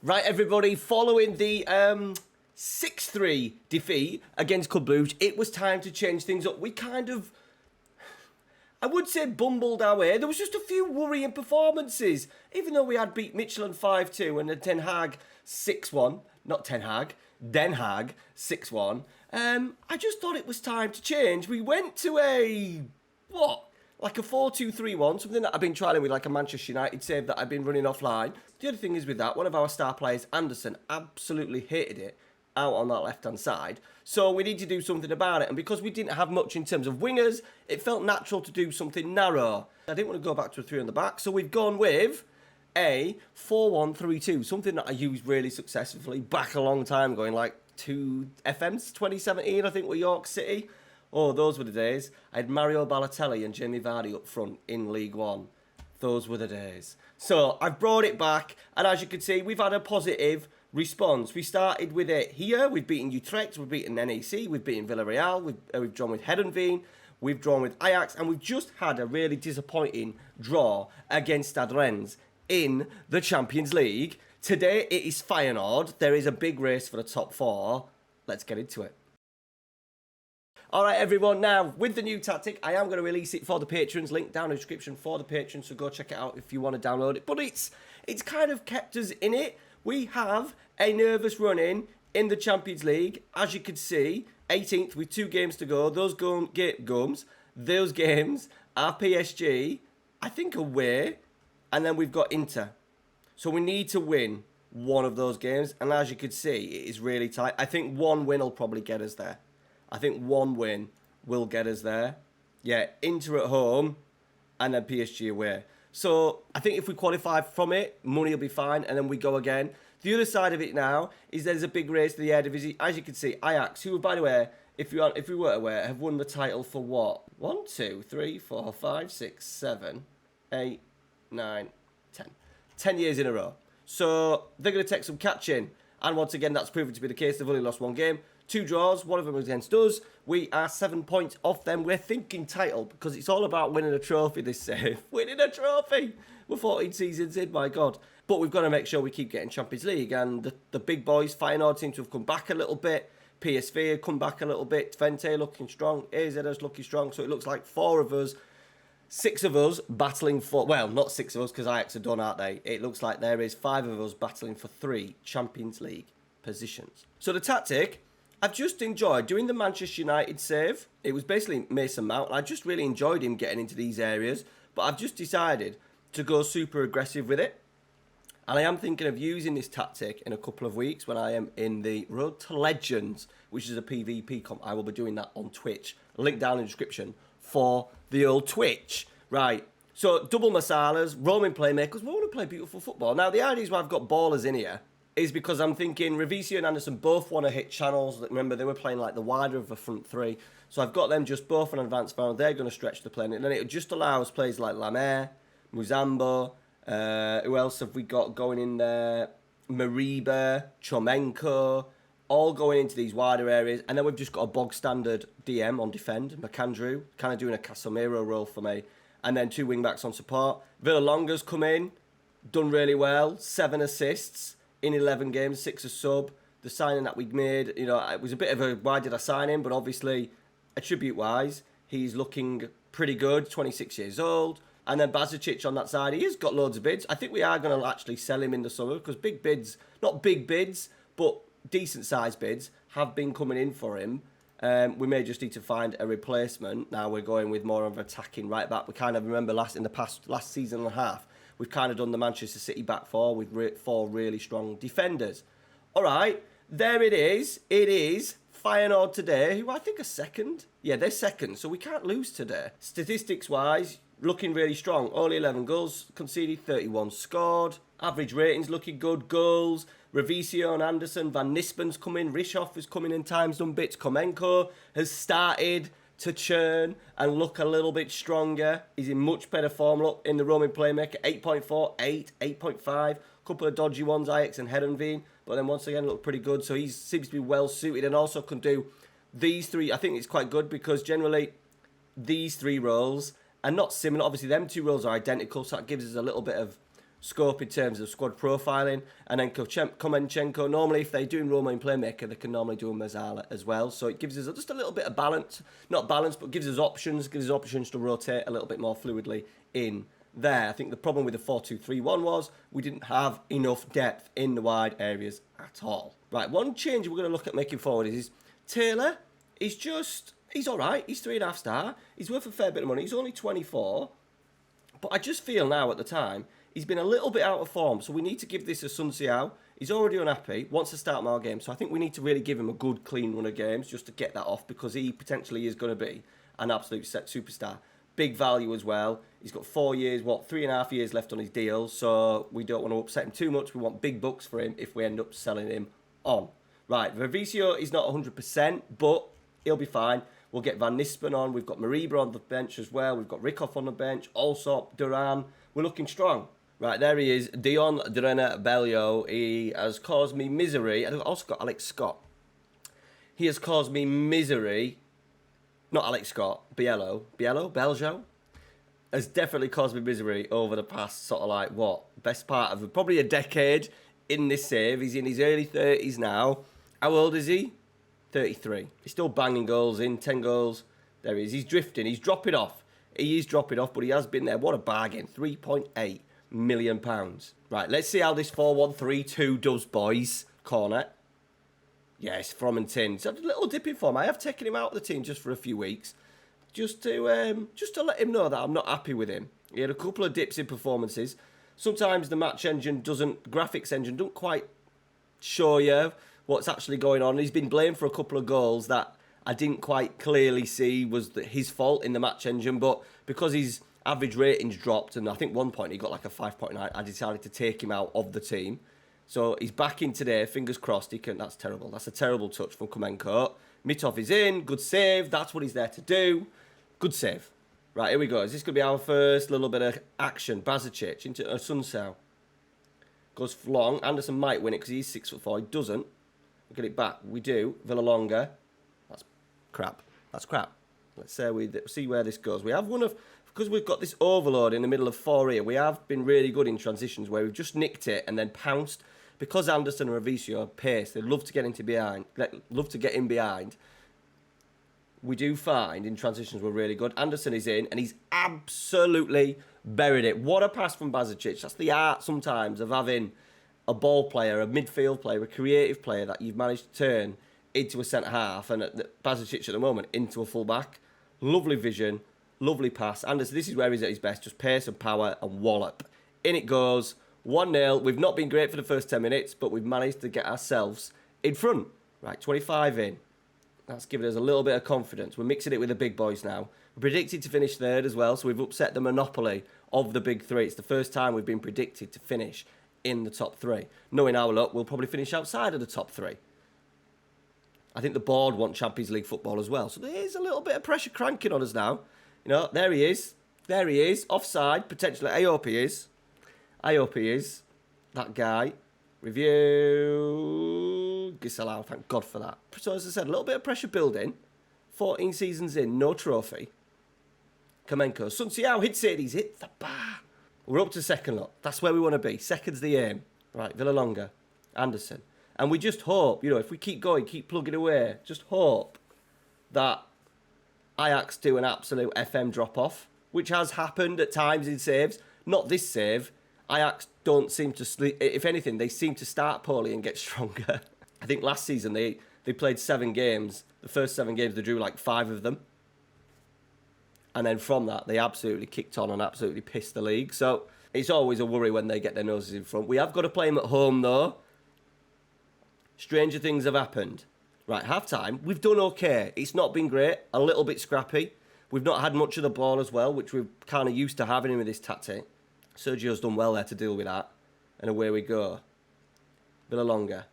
Right, everybody, following the 6-3 defeat against Club Brugge, it was time to change things up. We kind of, I would say, bumbled our way. There was just a few worrying performances. Even though we had beat Michelin 5-2 and then Den Haag 6-1. Not Ten Hag, Den Haag 6-1. I just thought it was time to change. We went to a, like a 4-2-3-1, something that I've been trialling with, like a Manchester United save that I've been running offline. The other thing is with that, one of our star players, Anderson, absolutely hated it out on that left-hand side. So we need to do something about it. And because we didn't have much in terms of wingers, it felt natural to do something narrow. I didn't want to go back to a 3 on the back, so we've gone with a 4-1-3-2, something that I used really successfully back a long time ago, in like FM's 2017, I think, with York City. Oh, those were the days. I had Mario Balotelli and Jamie Vardy up front in League One. Those were the days. So I've brought it back, and as you can see, we've had a positive response. We started with it here. We've beaten Utrecht, we've beaten NEC, we've beaten Villarreal, we've drawn with Heerenveen, we've drawn with Ajax, and we've just had a really disappointing draw against Stade Rennes in the Champions League. Today it is Feyenoord. There is a big race for the top 4. Let's get into it. Alright everyone, now with the new tactic, I am going to release it for the patrons. Link down in the description for the patrons, so go check it out if you want to download it. But it's kind of kept us in it. We have a nervous run-in the Champions League. As you can see, 18th with 2 games to go. Those games are PSG, I think, away. And then we've got Inter. So we need to win one of those games. And as you can see, it is really tight. I think one win will probably get us there. I think one win will get us there. Yeah, Inter at home and then PSG away. So I think if we qualify from it, money will be fine. And then we go again. The other side of it now is there's a big race to the Eredivisie. As you can see, Ajax, who, by the way, if we were aware, have won the title for what? 1, 2, 3, 4, 5, 6, 7, 8, 9, 10. 10 years in a row. So they're going to take some catching. And once again, that's proven to be the case. They've only lost 1 game. 2 draws. One of them was against us. We are 7 points off them. We're thinking title because it's all about winning a trophy this save. Winning a trophy. We're 14 seasons in, my God. But we've got to make sure we keep getting Champions League. And the big boys, Feyenoord, seem to have come back a little bit. PSV have come back a little bit. Twente looking strong. AZ's looking strong. So it looks like 4 of us, 6 of us battling for, well, not 6 of us because Ajax are done, aren't they? It looks like there is 5 of us battling for 3 Champions League positions. So the tactic, I've just enjoyed doing the Manchester United save. It was basically Mason Mount. I just really enjoyed him getting into these areas. But I've just decided to go super aggressive with it. And I am thinking of using this tactic in a couple of weeks when I am in the Road to Legends, which is a PvP comp. I will be doing that on Twitch. Link down in the description for the old Twitch. Right, so double masalas, roaming playmakers. We want to play beautiful football. Now, the idea is why I've got ballers in here is because I'm thinking Ravisia and Anderson both want to hit channels. Remember, they were playing like the wider of the front 3. So I've got them just both on advanced forward. They're going to stretch the play. And then it just allows players like Lamer, Muzambo. Who else have we got going in there? Mariba, Chomenko, all going into these wider areas. And then we've just got a bog standard DM on defend, McAndrew, kind of doing a Casemiro role for me. And then 2 wing-backs on support. Villalonga's come in, done really well, 7 assists in 11 games, 6 a sub. The signing that we made, you know, it was a bit of a, why did I sign him? But obviously, attribute-wise, he's looking pretty good, 26 years old. And then Bazic on that side, he has got loads of bids. I think we are going to actually sell him in the summer because big bids, not big bids, but decent sized bids have been coming in for him. We may just need to find a replacement. Now we're going with more of attacking right back. We kind of remember last season and a half, we've kind of done the Manchester City back 4 with 4 really strong defenders. All right, there it is. It is Feyenoord today, who I think are second. Yeah, they're second, so we can't lose today. Statistics-wise, looking really strong. Only 11 goals conceded, 31 scored. Average ratings looking good. Goals. Ravisia and Anderson. Van Nispen's coming. Rishoff is coming in times done bits. Komenko has started to churn and look a little bit stronger. He's in much better form. Look, in the Roman playmaker, 8.4, 8, 8.5. Couple of dodgy ones, Ajax and Heerenveen. But then once again, look pretty good. So he seems to be well suited and also can do these 3. I think it's quite good because generally these 3 roles are not similar. Obviously, them 2 roles are identical, so that gives us a little bit of scope in terms of squad profiling. And then Komenchenko, normally if they're doing Romain playmaker, they can normally do a Mezzala as well. So it gives us just a little bit of balance. Not balance, but gives us options to rotate a little bit more fluidly in there. I think the problem with the 4-2-3-1 was we didn't have enough depth in the wide areas at all. Right, one change we're going to look at making forward is Taylor. He's all right. He's 3.5 star. He's worth a fair bit of money. He's only 24. But I just feel now at the time, he's been a little bit out of form. So we need to give this a Sun Xiao. He's already unhappy, wants to start more games. So I think we need to really give him a good, clean run of games just to get that off, because he potentially is going to be an absolute superstar. Big value as well. He's got 4 years, 3.5 years left on his deal. So we don't want to upset him too much. We want big bucks for him if we end up selling him on. Right, Vervisio is not 100%, but he'll be fine. We'll get Van Nispen on. We've got Mariba on the bench as well. We've got Rikoff on the bench. Also, Duran. We're looking strong. Right, there he is. Dion Drenna-Bellio. He has caused me misery. I've also got Alex Scott. He has caused me misery. Not Alex Scott. Beljo. Has definitely caused me misery over the past sort of like, best part of probably a decade in this save. He's in his early 30s now. How old is he? 33. He's still banging goals in, 10 goals. There he is. He's drifting. He's dropping off. He is dropping off, but he has been there. What a bargain. £3.8 million. Right, let's see how this 4-1-3-2 does, boys. Corner. Yes, from and tin. It's a little dip in form. I have taken him out of the team just for a few weeks. Just to let him know that I'm not happy with him. He had a couple of dips in performances. Sometimes the graphics engine don't quite show you what's actually going on. He's been blamed for a couple of goals that I didn't quite clearly see was his fault in the match engine, but because his average ratings dropped, and I think one point he got like a 5.9, I decided to take him out of the team. So he's back in today, fingers crossed he can. That's terrible. That's a terrible touch from Komenko. Mitov is in, good save, that's what he's there to do. Good save. Right, here we go. Is this going to be our first little bit of action? Bazicic into Sun Xiao. Goes long. Anderson might win it because he's 6'4". He doesn't. We get it back. We do. Villalonga. That's crap. That's crap. Let's say we see where this goes. We have because we've got this overload in the middle of 4 here, we have been really good in transitions where we've just nicked it and then pounced. Because Anderson and Ravizio are pace, they love to get in behind. We do find in transitions we're really good. Anderson is in and he's absolutely buried it. What a pass from Bazicic. That's the art sometimes of having a ball player, a midfield player, a creative player that you've managed to turn into a centre-half, and Bazicic at the moment into a full-back. Lovely vision, lovely pass. Anderson, this is where he's at his best, just pace and power and wallop. In it goes, 1-0. We've not been great for the first 10 minutes, but we've managed to get ourselves in front. Right, 25 in. That's given us a little bit of confidence. We're mixing it with the big boys now. We're predicted to finish third as well, so we've upset the monopoly of the big three. It's the first time we've been predicted to finish in the top three. Knowing our luck, we'll probably finish outside of the top three. I think the board want Champions League football as well. So there is a little bit of pressure cranking on us now. You know, there he is. There he is. Offside, potentially. I hope he is. That guy. Review. Gisela, thank God for that. So as I said, a little bit of pressure building. 14 seasons in, no trophy. Kamenko. Sun Xiao hits it. He's hit the bar. We're up to second, look. That's where we want to be. Second's the aim. Right, Villalonga. Anderson. And we just hope, you know, if we keep going, keep plugging away, just hope that Ajax do an absolute FM drop-off, which has happened at times in saves. Not this save. Ajax don't seem to sleep. If anything, they seem to start poorly and get stronger. I think last season they played 7 games. The first 7 games, they drew like 5 of them. And then from that, they absolutely kicked on and absolutely pissed the league. So it's always a worry when they get their noses in front. We have got to play them at home, though. Stranger things have happened. Right, half-time, we've done okay. It's not been great, a little bit scrappy. We've not had much of the ball as well, which we're kind of used to having with this tactic. Sergio's done well there to deal with that. And away we go. Villalonga.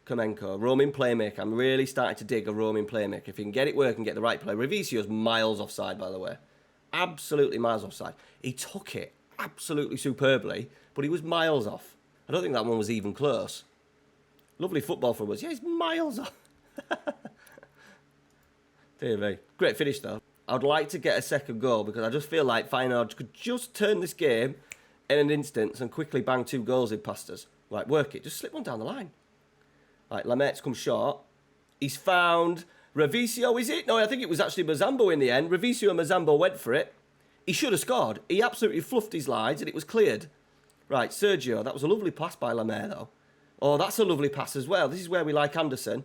Komenko. Roaming playmaker. I'm really starting to dig a roaming playmaker. If he can get it working, get the right play. Ravizio's miles offside, by the way. Absolutely miles offside. He took it absolutely superbly, but he was miles off. I don't think that one was even close. Lovely football from us. Yeah, he's miles off. Dear me. Great finish, though. I'd like to get a second goal because I just feel like Feyenoord could just turn this game in an instance and quickly bang 2 goals in past us. Right, work it. Just slip one down the line. Right, Lamet's come short. He's found Revicio, is it? No, I think it was actually Mazambo in the end. Revicio and Mazambo went for it. He should have scored. He absolutely fluffed his lines and it was cleared. Right, Sergio, that was a lovely pass by Lamet, though. Oh, that's a lovely pass as well. This is where we like Anderson.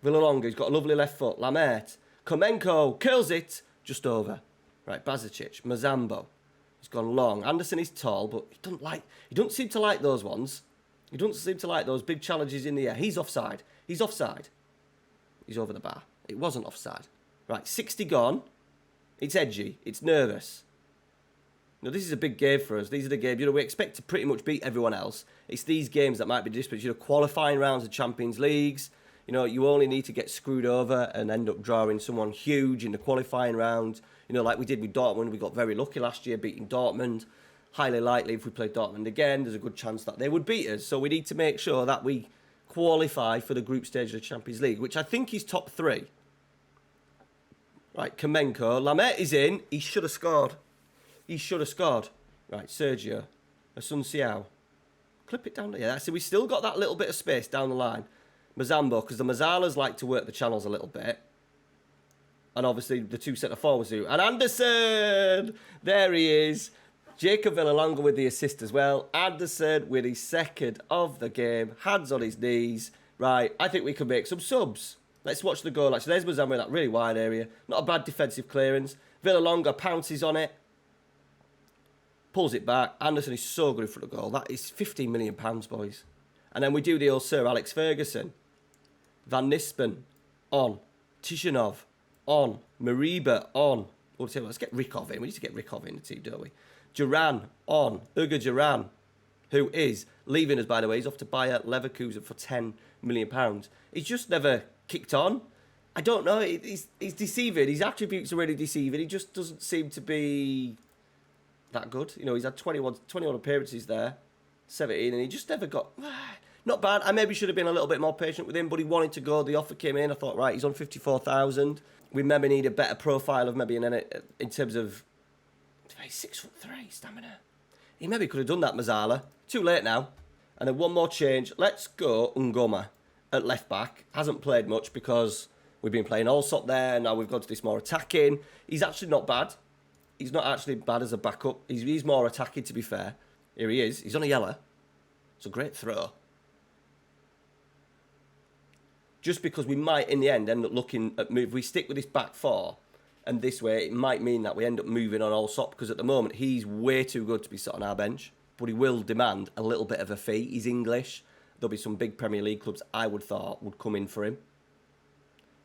Villalonga, he's got a lovely left foot. Lamet. Komenko curls it. Just over. Right, Bazicic. Mazambo. He's gone long. Anderson is tall, but he doesn't seem to like those ones. He doesn't seem to like those big challenges in the air. He's offside. He's offside. He's over the bar. It wasn't offside. Right, 60 gone. It's edgy. It's nervous. Now, this is a big game for us. These are the games, we expect to pretty much beat everyone else. It's these games that might be disparate. Qualifying rounds of Champions Leagues. You only need to get screwed over and end up drawing someone huge in the qualifying round. Like we did with Dortmund. We got very lucky last year beating Dortmund. Highly likely if we play Dortmund again, there's a good chance that they would beat us. So we need to make sure that we qualify for the group stage of the Champions League, which I think is top 3. Right, Kamenko. Lamet is in. He should have scored. He should have scored. Right, Sergio. Asunciao. Clip it down there. Yeah, so we still got that little bit of space down the line. Mazambo, because the Mazzalas like to work the channels a little bit. And obviously the 2 centre-forwards do. And Anderson! There he is. Jacob Villalonga with the assist as well. Anderson with his second of the game. Hands on his knees. Right, I think we can make some subs. Let's watch the goal. Actually, there's Mazambo in that really wide area. Not a bad defensive clearance. Villalonga pounces on it. Pulls it back. Anderson is so good in front of goal. That is £15 million, boys. And then we do the old Sir Alex Ferguson. Van Nispen, on. Tishanov, on. Mariba, on. Let's get Rikov in. We need to get Rikov in the team, don't we? Duran, on. Uga Duran, who is leaving us, by the way. He's off to Bayer Leverkusen for £10 million. He's just never kicked on. I don't know. He's deceiving. His attributes are really deceiving. He just doesn't seem to be that good. He's had 21 appearances there. 17, and he just never got... Not bad. I maybe should have been a little bit more patient with him, but he wanted to go. The offer came in. I thought, right, he's on 54,000. We maybe need a better profile of maybe in terms of... He's 6'3" stamina. He maybe could have done that, Mazzala. Too late now. And then one more change. Let's go Ngoma at left back. Hasn't played much because we've been playing Allsop there. Now we've gone to this more attacking. He's actually not bad. He's not actually bad as a backup. He's more attacking, to be fair. Here he is. He's on a yellow. It's a great throw. Just because we might, in the end, end up looking at move. If we stick with this back 4, and this way, it might mean that we end up moving on Allsop, because at the moment, he's way too good to be sat on our bench. But he will demand a little bit of a fee. He's English. There'll be some big Premier League clubs I would thought would come in for him.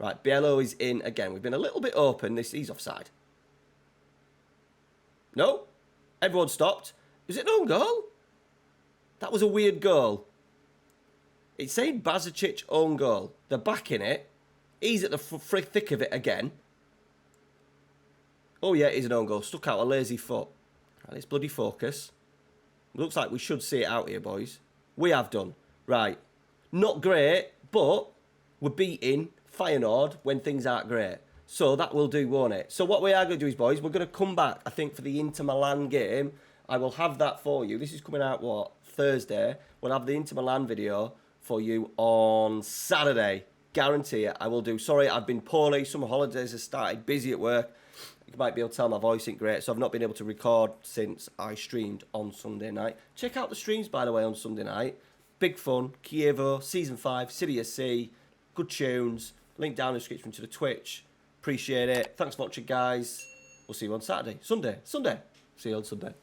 Right, Biello is in again. We've been a little bit open. He's offside. No? Everyone stopped. Was it an own goal? That was a weird goal. It's saying Bazicic own goal. They're backing it. He's at the thick of it again. Oh yeah, it is an own goal. Stuck out a lazy foot. Right, let's bloody focus. Looks like we should see it out here, boys. We have done. Right. Not great, but we're beating Feyenoord when things aren't great. So that will do, won't it? So what we are going to do is, boys, we're going to come back, I think, for the Inter Milan game. I will have that for you. This is coming out, what, Thursday. We'll have the Inter Milan video for you on Saturday. Guarantee it, I will do. Sorry, I've been poorly. Summer holidays have started, busy at work. You might be able to tell my voice isn't great, so I've not been able to record since I streamed on Sunday night. Check out the streams, by the way, on Sunday night. Big fun. Chievo, Season 5, City of C. Good tunes. Link down in the description to the Twitch. Appreciate it. Thanks for watching, guys. We'll see you on Saturday. Sunday. See you on Sunday.